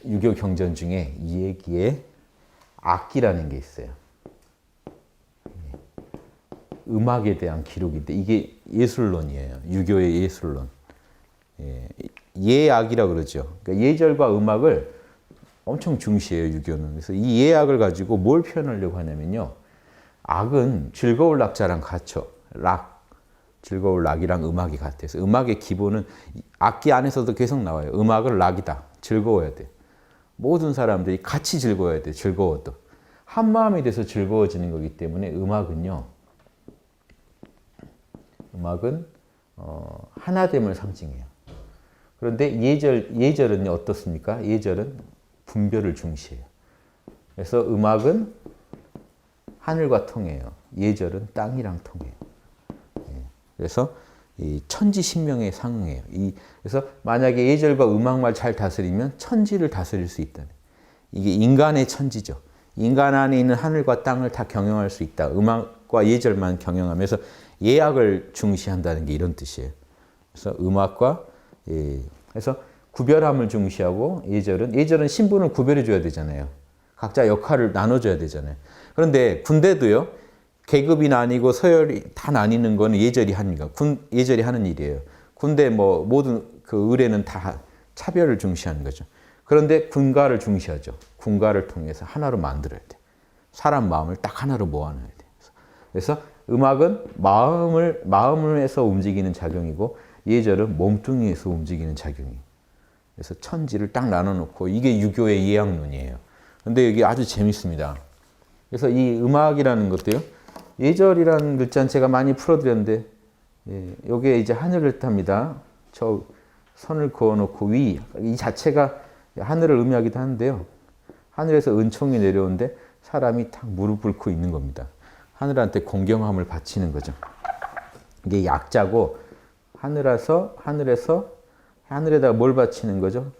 유교 경전 중에 이 얘기에 악기라는 게 있어요. 음악에 대한 기록인데 이게 예술론이에요. 유교의 예술론. 예악이라고 그러죠. 그러니까 예절과 음악을 엄청 중시해요, 유교는. 그래서 이 예악을 가지고 뭘 표현하려고 하냐면요. 악은 즐거울 낙자랑 같죠. 락, 즐거울 락이랑 음악이 같아서 음악의 기본은 악기 안에서도 계속 나와요. 음악은 락이다. 즐거워야 돼. 모든 사람들이 같이 즐거워야 돼. 즐거워도. 한 마음이 돼서 즐거워지는 거기 때문에 음악은 하나됨을 상징해요. 그런데 예절은 어떻습니까? 예절은 분별을 중시해요. 그래서 음악은 하늘과 통해요. 예절은 땅이랑 통해요. 그래서 이 천지신명에 상응해요. 그래서 만약에 예절과 음악만 잘 다스리면 천지를 다스릴 수 있다. 이게 인간의 천지죠. 인간 안에 있는 하늘과 땅을 다 경영할 수 있다. 음악과 예절만 경영하면서 예악을 중시한다는 게 이런 뜻이에요. 그래서 음악과 그래서 구별함을 중시하고 예절은 신분을 구별해 줘야 되잖아요. 각자 역할을 나눠줘야 되잖아요. 그런데 군대도요. 계급이 나뉘고 서열이 다 나뉘는 거는 예절이 하는 일이에요. 군대 모든 그 의례는 다 차별을 중시하는 거죠. 그런데 군가를 중시하죠. 군가를 통해서 하나로 만들어야 돼. 사람 마음을 딱 하나로 모아놔야 돼. 그래서 음악은 마음에서 움직이는 작용이고 예절은 몸뚱이에서 움직이는 작용이에요. 그래서 천지를 딱 나눠놓고 이게 유교의 예학론이에요. 근데 이게 아주 재밌습니다. 그래서 이 음악이라는 것도요. 예절이라는 글자는 제가 많이 풀어드렸는데 여기에 이제 하늘을 탑니다. 저 선을 그어놓고 이 자체가 하늘을 의미하기도 하는데요. 하늘에서 은총이 내려오는데 사람이 탁 무릎 꿇고 있는 겁니다. 하늘한테 공경함을 바치는 거죠. 이게 약자고 하늘에다가 뭘 바치는 거죠?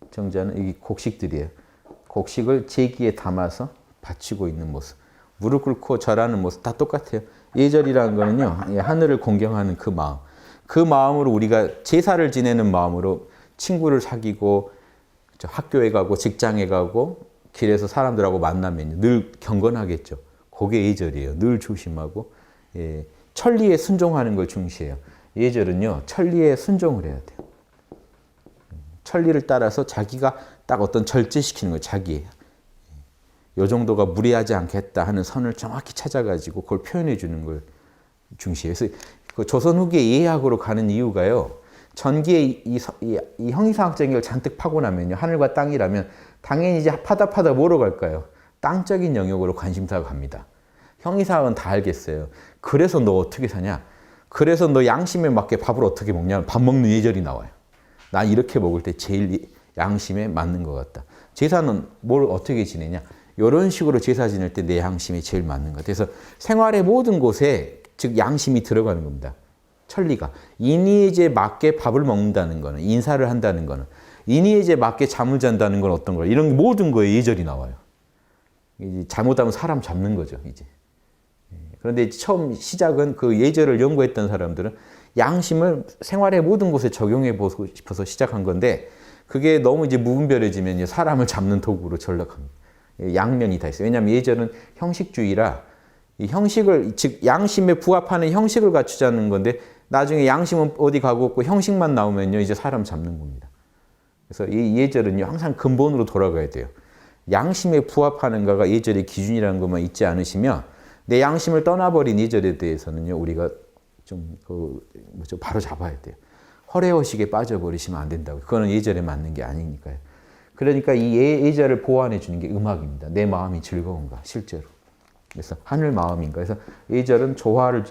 정자는 이 곡식들이에요. 곡식을 제기에 담아서 바치고 있는 모습. 무릎 꿇고 절하는 모습 다 똑같아요. 예절이라는 거는요. 하늘을 공경하는 그 마음. 그 마음으로 우리가 제사를 지내는 마음으로 친구를 사귀고 학교에 가고 직장에 가고 길에서 사람들하고 만나면 늘 경건하겠죠. 그게 예절이에요. 늘 조심하고 천리에 순종하는 걸 중시해요. 예절은요. 천리에 순종을 해야 돼요. 천리를 따라서 자기가 딱 어떤 절제시키는 거예요. 자기. 요 정도가 무리하지 않겠다 하는 선을 정확히 찾아가지고 그걸 표현해 주는 걸 중시해요. 그래서 그 조선 후기 예학으로 가는 이유가요. 전기에 이 형이상학적인 걸 잔뜩 파고 나면요. 하늘과 땅이라면 당연히 이제 파다 뭐로 갈까요? 땅적인 영역으로 관심사가 갑니다. 형이상학은 다 알겠어요. 그래서 너 어떻게 사냐? 그래서 너 양심에 맞게 밥을 어떻게 먹냐? 밥 먹는 예절이 나와요. 난 이렇게 먹을 때 제일 양심에 맞는 것 같다. 제사는 뭘 어떻게 지내냐? 이런 식으로 제사 지낼 때 내 양심이 제일 맞는 것 같아요. 그래서 생활의 모든 곳에 즉 양심이 들어가는 겁니다. 천리가. 인의제에 맞게 밥을 먹는다는 거는 인사를 한다는 거는 인의제에 맞게 잠을 잔다는 건 어떤 거예요? 이런 모든 거에 예절이 나와요. 이제 잘못하면 사람 잡는 거죠. 이제. 그런데 처음 시작은 그 예절을 연구했던 사람들은 양심을 생활의 모든 곳에 적용해 보고 싶어서 시작한 건데 그게 너무 이제 무분별해지면 사람을 잡는 도구로 전락합니다. 양면이 다 있어요. 왜냐하면 예절은 형식주의라 이 형식을 즉 양심에 부합하는 형식을 갖추자는 건데 나중에 양심은 어디 가고 없고 형식만 나오면요 이제 사람 잡는 겁니다. 그래서 이 예절은요 항상 근본으로 돌아가야 돼요. 양심에 부합하는가가 예절의 기준이라는 것만 잊지 않으시면 내 양심을 떠나버린 예절에 대해서는요 우리가 좀 바로 잡아야 돼요. 허례허식에 빠져버리시면 안 된다고. 그거는 예절에 맞는 게 아니니까요. 그러니까 이 예절을 보완해 주는 게 음악입니다. 내 마음이 즐거운가 실제로. 그래서 하늘 마음인가. 그래서 예절은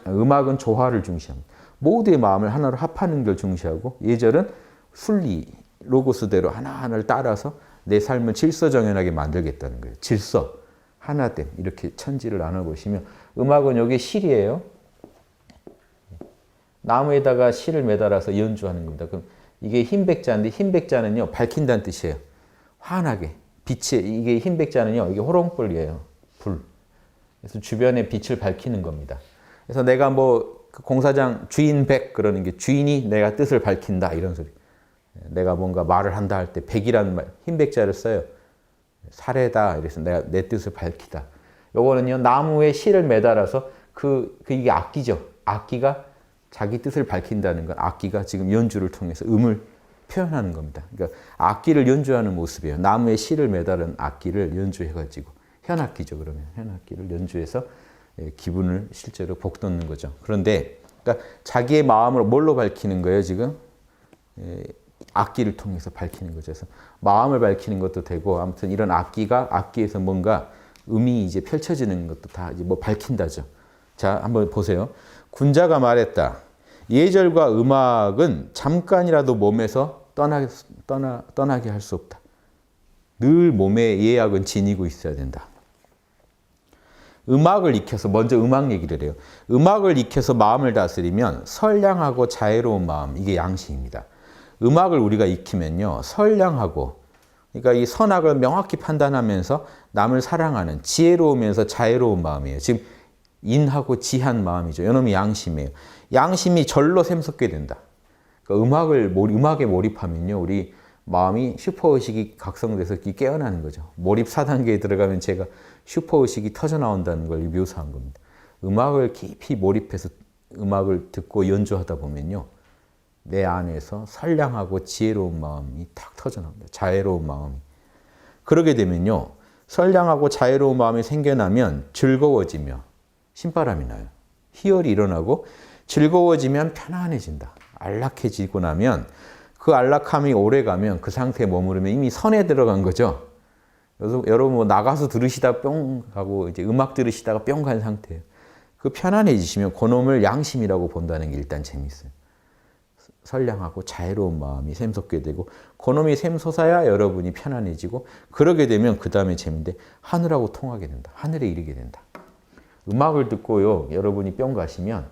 음악은 조화를 중시합니다. 모두의 마음을 하나로 합하는 걸 중시하고 예절은 순리, 로고스대로 하나하나를 따라서 내 삶을 질서정연하게 만들겠다는 거예요. 질서, 하나됨 이렇게 천지를 나눠보시면 음악은 여기 실이에요. 나무에다가 실을 매달아서 연주하는 겁니다. 그럼 이게 흰백자인데 흰백자는요 밝힌다는 뜻이에요. 환하게 빛이 이게 흰백자는요 이게 호롱불이에요. 불. 그래서 주변의 빛을 밝히는 겁니다. 그래서 내가 그 공사장 주인 백 그러는 게 주인이 내가 뜻을 밝힌다 이런 소리. 내가 뭔가 말을 한다 할 때 백이라는 말, 흰백자를 써요. 사례다. 이래서 내가 내 뜻을 밝히다. 요거는요, 나무에 실을 매달아서 이게 악기죠. 악기가 자기 뜻을 밝힌다는 건 악기가 지금 연주를 통해서 음을 표현하는 겁니다. 그러니까 악기를 연주하는 모습이에요. 나무에 실을 매달은 악기를 연주해가지고 현악기죠. 그러면 현악기를 연주해서 기분을 실제로 북돋는 거죠. 그런데 그러니까 자기의 마음을 뭘로 밝히는 거예요? 지금 악기를 통해서 밝히는 거죠. 그래서 마음을 밝히는 것도 되고 아무튼 이런 악기에서 뭔가 음이 이제 펼쳐지는 것도 다 이제 뭐 밝힌다죠. 자, 한번 보세요. 군자가 말했다. 예절과 음악은 잠깐이라도 몸에서 떠나게 할 수 없다. 늘 몸에 예약은 지니고 있어야 된다. 음악을 익혀서 먼저 음악 얘기를 해요. 음악을 익혀서 마음을 다스리면 선량하고 자애로운 마음, 이게 양식입니다. 음악을 우리가 익히면요, 선량하고, 그러니까 이 선악을 명확히 판단하면서 남을 사랑하는 지혜로우면서 자애로운 마음이에요. 지금 인하고 지한 마음이죠. 이놈이 양심이에요. 양심이 절로 샘솟게 된다. 그러니까 음악에 몰입하면요, 우리 마음이 슈퍼의식이 각성돼서 깨어나는 거죠. 몰입 4단계에 들어가면 제가 슈퍼의식이 터져 나온다는 걸 묘사한 겁니다. 음악을 깊이 몰입해서 음악을 듣고 연주하다 보면요, 내 안에서 선량하고 지혜로운 마음이 탁 터져 나옵니다. 자애로운 마음이. 그러게 되면요, 선량하고 자애로운 마음이 생겨나면 즐거워지며 신바람이 나요. 희열이 일어나고 즐거워지면 편안해진다. 안락해지고 나면 그 안락함이 오래가면 그 상태에 머무르면 이미 선에 들어간 거죠. 그래서 여러분 뭐 나가서 들으시다 뿅 가고 이제 음악 들으시다가 뿅 간 상태예요. 그 편안해지시면 그놈을 양심이라고 본다는 게 일단 재밌어요. 선량하고 자애로운 마음이 샘솟게 되고 그놈이 샘솟아야 여러분이 편안해지고 그러게 되면 그 다음에 재미인데 하늘하고 통하게 된다. 하늘에 이르게 된다. 음악을 듣고요, 여러분이 뿅 가시면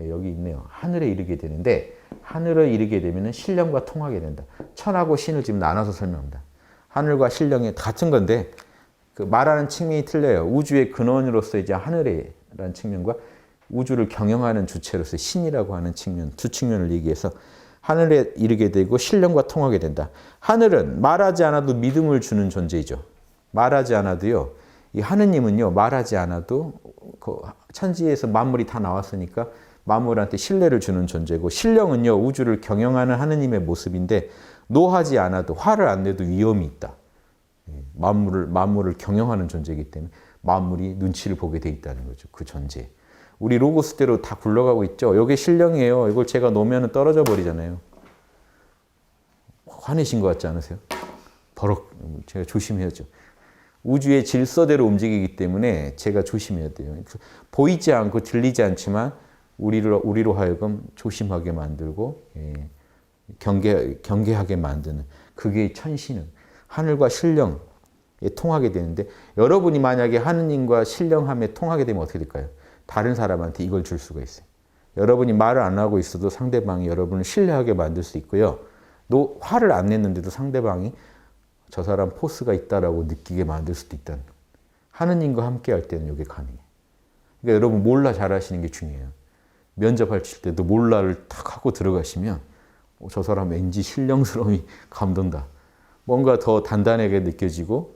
여기 있네요. 하늘에 이르게 되는데 하늘에 이르게 되면 신령과 통하게 된다. 천하고 신을 지금 나눠서 설명합니다. 하늘과 신령이 같은 건데 그 말하는 측면이 틀려요. 우주의 근원으로서 이제 하늘이라는 측면과 우주를 경영하는 주체로서 신이라고 하는 측면, 두 측면을 얘기해서 하늘에 이르게 되고 신령과 통하게 된다. 하늘은 말하지 않아도 믿음을 주는 존재이죠. 말하지 않아도요. 이 하느님은요, 말하지 않아도 그 천지에서 만물이 다 나왔으니까 만물한테 신뢰를 주는 존재고, 신령은요, 우주를 경영하는 하느님의 모습인데 노하지 않아도, 화를 안 내도 위험이 있다. 만물을 경영하는 존재이기 때문에 만물이 눈치를 보게 돼 있다는 거죠. 그 존재. 우리 로고스대로 다 굴러가고 있죠. 이게 신령이에요. 이걸 제가 놓으면 떨어져 버리잖아요. 화내신 것 같지 않으세요? 버럭. 제가 조심해야죠. 우주의 질서대로 움직이기 때문에 제가 조심해야 돼요. 보이지 않고 들리지 않지만 우리로 하여금 조심하게 만들고 경계하게 만드는 그게 천신은 하늘과 신령에 통하게 되는데 여러분이 만약에 하느님과 신령함에 통하게 되면 어떻게 될까요? 다른 사람한테 이걸 줄 수가 있어요. 여러분이 말을 안 하고 있어도 상대방이 여러분을 신뢰하게 만들 수 있고요. 화를 안 냈는데도 상대방이 저 사람 포스가 있다라고 느끼게 만들 수도 있다는 거예요. 하느님과 함께 할 때는 이게 가능해요. 그러니까 여러분 몰라 잘하시는 게 중요해요. 면접할 때도 몰라를 탁 하고 들어가시면 저 사람 왠지 신령스러움이 감돈다. 뭔가 더 단단하게 느껴지고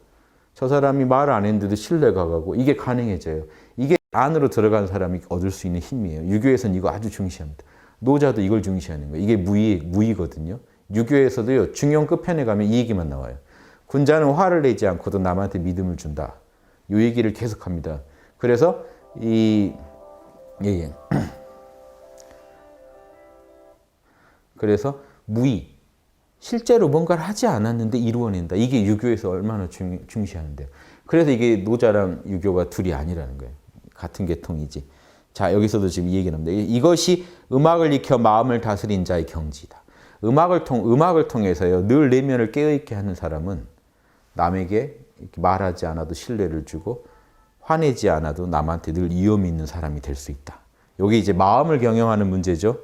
저 사람이 말을 안 했는데도 신뢰가 가고 이게 가능해져요. 이게 안으로 들어간 사람이 얻을 수 있는 힘이에요. 유교에서는 이거 아주 중시합니다. 노자도 이걸 중시하는 거예요. 이게 무의거든요. 유교에서도요, 중용 끝편에 가면 이 얘기만 나와요. 군자는 화를 내지 않고도 남한테 믿음을 준다. 이 얘기를 계속합니다. 그래서 그래서 무의. 실제로 뭔가를 하지 않았는데 이루어낸다. 이게 유교에서 얼마나 중시하는데요. 그래서 이게 노자랑 유교가 둘이 아니라는 거예요. 같은 계통이지. 자, 여기서도 지금 이 얘기를 합니다. 이것이 음악을 익혀 마음을 다스린 자의 경지다. 음악을 통해서요, 늘 내면을 깨어있게 하는 사람은 남에게 이렇게 말하지 않아도 신뢰를 주고 화내지 않아도 남한테 늘 위험이 있는 사람이 될 수 있다. 이게 이제 마음을 경영하는 문제죠.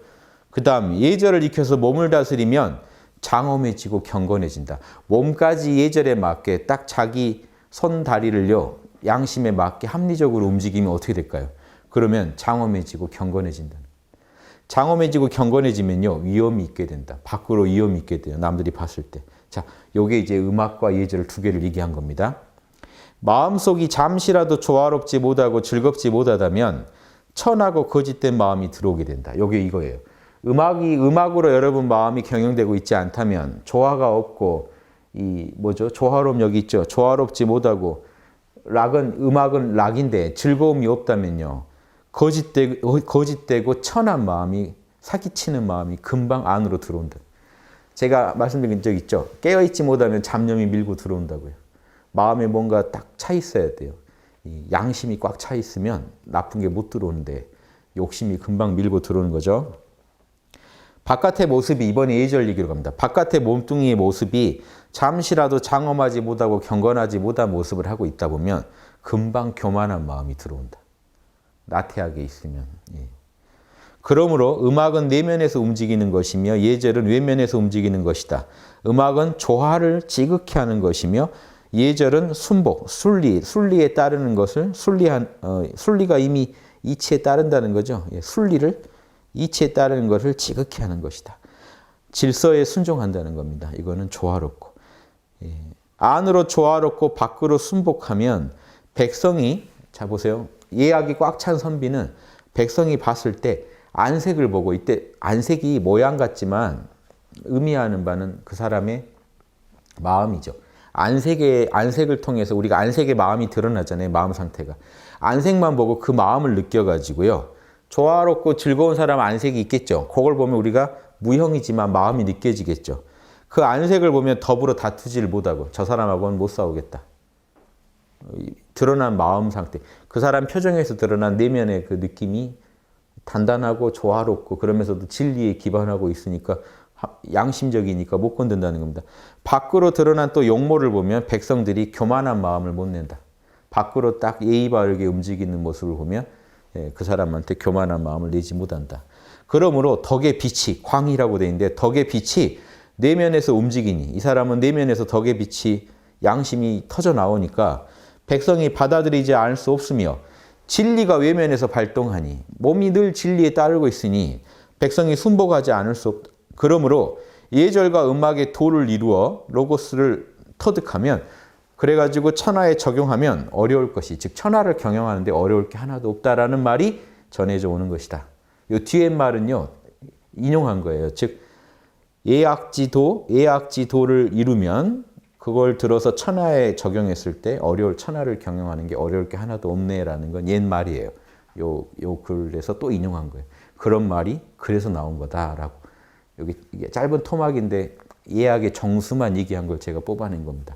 그 다음 예절을 익혀서 몸을 다스리면 장엄해지고 경건해진다. 몸까지 예절에 맞게 딱 자기 손 다리를요, 양심에 맞게 합리적으로 움직이면 어떻게 될까요? 그러면 장엄해지고 경건해진다. 장엄해지고 경건해지면요. 위험이 있게 된다. 밖으로 위험이 있게 돼요. 남들이 봤을 때. 자, 요게 이제 음악과 예절을 두 개를 얘기한 겁니다. 마음속이 잠시라도 조화롭지 못하고 즐겁지 못하다면 천하고 거짓된 마음이 들어오게 된다. 요게 이거예요. 음악으로 여러분 마음이 경영되고 있지 않다면 조화가 없고 조화로움 여기 있죠. 조화롭지 못하고 음악은 락인데 즐거움이 없다면요. 거짓되고 천한 마음이 사기치는 마음이 금방 안으로 들어온다. 제가 말씀드린 적 있죠. 깨어있지 못하면 잡념이 밀고 들어온다고요. 마음에 뭔가 딱 차 있어야 돼요. 양심이 꽉 차 있으면 나쁜 게 못 들어오는데 욕심이 금방 밀고 들어오는 거죠. 바깥의 모습이 이번에 예절 얘기로 갑니다. 바깥의 몸뚱이의 모습이 잠시라도 장엄하지 못하고 경건하지 못한 모습을 하고 있다 보면 금방 교만한 마음이 들어온다. 나태하게 있으면. 예. 그러므로 음악은 내면에서 움직이는 것이며 예절은 외면에서 움직이는 것이다. 음악은 조화를 지극히 하는 것이며 예절은 순복, 순리에 따르는 것을 순리가 이미 이치에 따른다는 거죠. 예, 순리를 이치에 따르는 것을 지극히 하는 것이다. 질서에 순종한다는 겁니다. 이거는 조화롭고. 예. 안으로 조화롭고 밖으로 순복하면 백성이, 자 보세요. 예약이 꽉 찬 선비는 백성이 봤을 때 안색을 보고, 이때 안색이 모양 같지만 의미하는 바는 그 사람의 마음이죠. 안색을 통해서 우리가 안색의 마음이 드러나잖아요. 마음 상태가. 안색만 보고 그 마음을 느껴가지고요. 조화롭고 즐거운 사람 안색이 있겠죠. 그걸 보면 우리가 무형이지만 마음이 느껴지겠죠. 그 안색을 보면 더불어 다투지를 못하고 저 사람하고는 못 싸우겠다. 드러난 마음 상태. 그 사람 표정에서 드러난 내면의 그 느낌이 단단하고 조화롭고 그러면서도 진리에 기반하고 있으니까 양심적이니까 못 건든다는 겁니다. 밖으로 드러난 또 용모를 보면 백성들이 교만한 마음을 못 낸다. 밖으로 딱 예의 바르게 움직이는 모습을 보면 그 사람한테 교만한 마음을 내지 못한다. 그러므로 덕의 빛이, 광이라고 되어 있는데 덕의 빛이 내면에서 움직이니 이 사람은 내면에서 덕의 빛이 양심이 터져 나오니까 백성이 받아들이지 않을 수 없으며 진리가 외면에서 발동하니 몸이 늘 진리에 따르고 있으니 백성이 순복하지 않을 수 없다. 그러므로 예절과 음악의 도를 이루어 로고스를 터득하면 그래가지고 천하에 적용하면 어려울 것이, 즉 천하를 경영하는데 어려울 게 하나도 없다라는 말이 전해져 오는 것이다. 이 뒤에 말은요 인용한 거예요. 즉 예악지도를 이루면 그걸 들어서 천하에 적용했을 때 천하를 경영하는 게 어려울 게 하나도 없네라는 건 옛 말이에요. 요 글에서 또 인용한 거예요. 그런 말이 그래서 나온 거다라고. 여기 이게 짧은 토막인데 예악의 정수만 얘기한 걸 제가 뽑아낸 겁니다.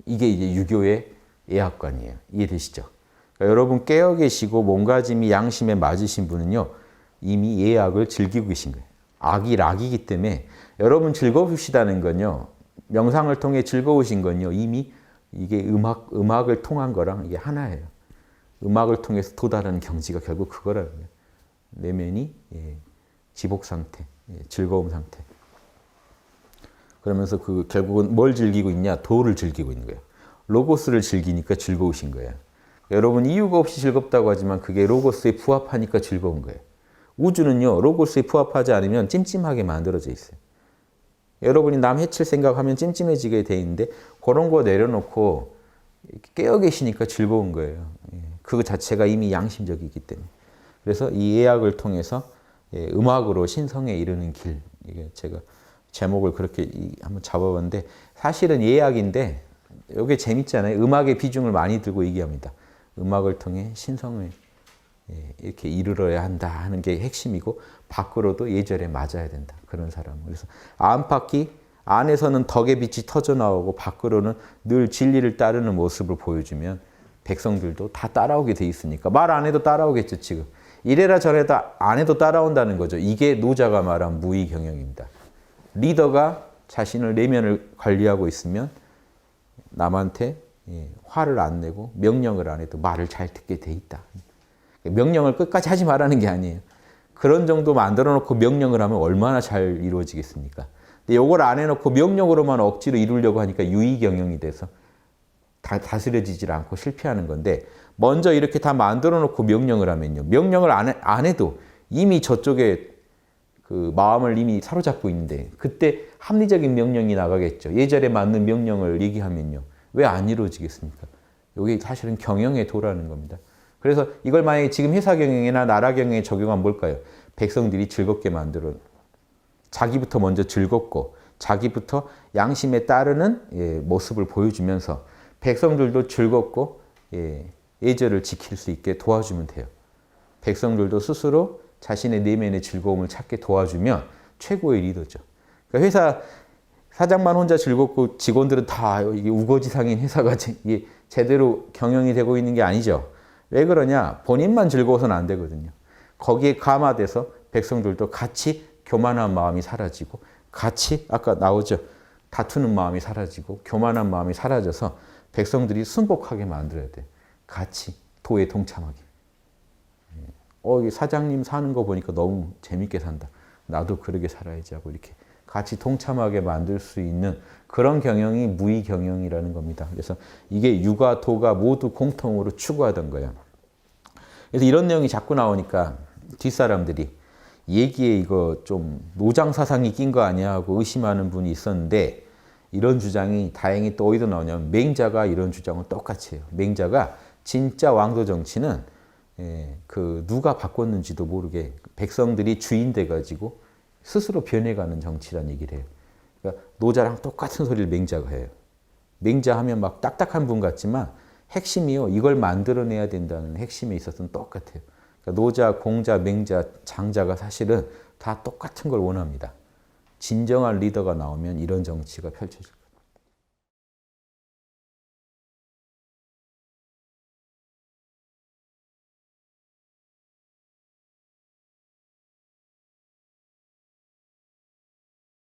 이게 이제 유교의 예학관이에요. 이해되시죠? 그러니까 여러분 깨어 계시고 몸가짐이 양심에 맞으신 분은요 이미 예악을 즐기고 계신 거예요. 악이 락이기 때문에 여러분 즐거우시다는 건요, 명상을 통해 즐거우신 건요 이미 이게 음악을 통한 거랑 이게 하나예요. 음악을 통해서 도달하는 경지가 결국 그거라는 거예요. 내면이 지복 상태, 즐거움 상태. 그러면서 결국은 뭘 즐기고 있냐? 도를 즐기고 있는 거예요. 로고스를 즐기니까 즐거우신 거예요. 여러분 이유가 없이 즐겁다고 하지만 그게 로고스에 부합하니까 즐거운 거예요. 우주는요 로고스에 부합하지 않으면 찜찜하게 만들어져 있어요. 여러분이 남 해칠 생각하면 찜찜해지게 돼 있는데 그런 거 내려놓고 깨어 계시니까 즐거운 거예요. 그 자체가 이미 양심적이기 때문에. 그래서 이 예악을 통해서 음악으로 신성에 이르는 길, 이게 제가 제목을 그렇게 한번 잡아봤는데 사실은 예악인데 이게 재밌잖아요. 음악의 비중을 많이 들고 얘기합니다. 음악을 통해 신성을 이렇게 이르러야 한다 하는 게 핵심이고 밖으로도 예절에 맞아야 된다. 그런 사람은. 그래서 안팎이 안에서는 덕의 빛이 터져 나오고 밖으로는 늘 진리를 따르는 모습을 보여주면 백성들도 다 따라오게 돼 있으니까 말 안 해도 따라오겠죠. 지금 이래라 저래라 안 해도 따라온다는 거죠. 이게 노자가 말한 무의 경영입니다. 리더가 자신을 내면을 관리하고 있으면 남한테 화를 안 내고 명령을 안 해도 말을 잘 듣게 돼 있다. 명령을 끝까지 하지 말라는 게 아니에요. 그런 정도 만들어 놓고 명령을 하면 얼마나 잘 이루어지겠습니까? 근데 이걸 안 해놓고 명령으로만 억지로 이루려고 하니까 유의경영이 돼서 다스려지질 않고 실패하는 건데 먼저 이렇게 다 만들어 놓고 명령을 하면요. 명령을 안 해도 이미 저쪽에 그 마음을 이미 사로잡고 있는데 그때 합리적인 명령이 나가겠죠. 예절에 맞는 명령을 얘기하면요. 왜 안 이루어지겠습니까? 이게 사실은 경영의 도라는 겁니다. 그래서 이걸 만약에 지금 회사 경영이나 나라 경영에 적용하면 뭘까요? 백성들이 즐겁게 만들어 자기부터 먼저 즐겁고 자기부터 양심에 따르는 모습을 보여주면서 백성들도 즐겁고 예절을 지킬 수 있게 도와주면 돼요. 백성들도 스스로 자신의 내면의 즐거움을 찾게 도와주면 최고의 리더죠. 그러니까 회사 사장만 혼자 즐겁고 직원들은 다 이게 우거지상인 회사가 이게 제대로 경영이 되고 있는 게 아니죠. 왜 그러냐? 본인만 즐거워서는 안 되거든요. 거기에 감화돼서 백성들도 같이 교만한 마음이 사라지고 같이 아까 나오죠. 다투는 마음이 사라지고 교만한 마음이 사라져서 백성들이 순복하게 만들어야 돼. 같이 도에 동참하게. 이 사장님 사는 거 보니까 너무 재밌게 산다. 나도 그러게 살아야지 하고 이렇게 같이 동참하게 만들 수 있는 그런 경영이 무의 경영이라는 겁니다. 그래서 이게 유가, 도가 모두 공통으로 추구하던 거예요. 그래서 이런 내용이 자꾸 나오니까 뒷사람들이 얘기에 이거 좀 노장 사상이 낀 거 아니야 하고 의심하는 분이 있었는데 이런 주장이 다행히 또 어디서 나오냐면 맹자가 이런 주장을 똑같이 해요. 맹자가 진짜 왕도 정치는 누가 바꿨는지도 모르게 백성들이 주인 돼가지고 스스로 변해가는 정치라는 얘기를 해요. 그러니까 노자랑 똑같은 소리를 맹자가 해요. 맹자 하면 막 딱딱한 분 같지만 핵심이요. 이걸 만들어내야 된다는 핵심에 있어서는 똑같아요. 그러니까 노자, 공자, 맹자, 장자가 사실은 다 똑같은 걸 원합니다. 진정한 리더가 나오면 이런 정치가 펼쳐질 거예요.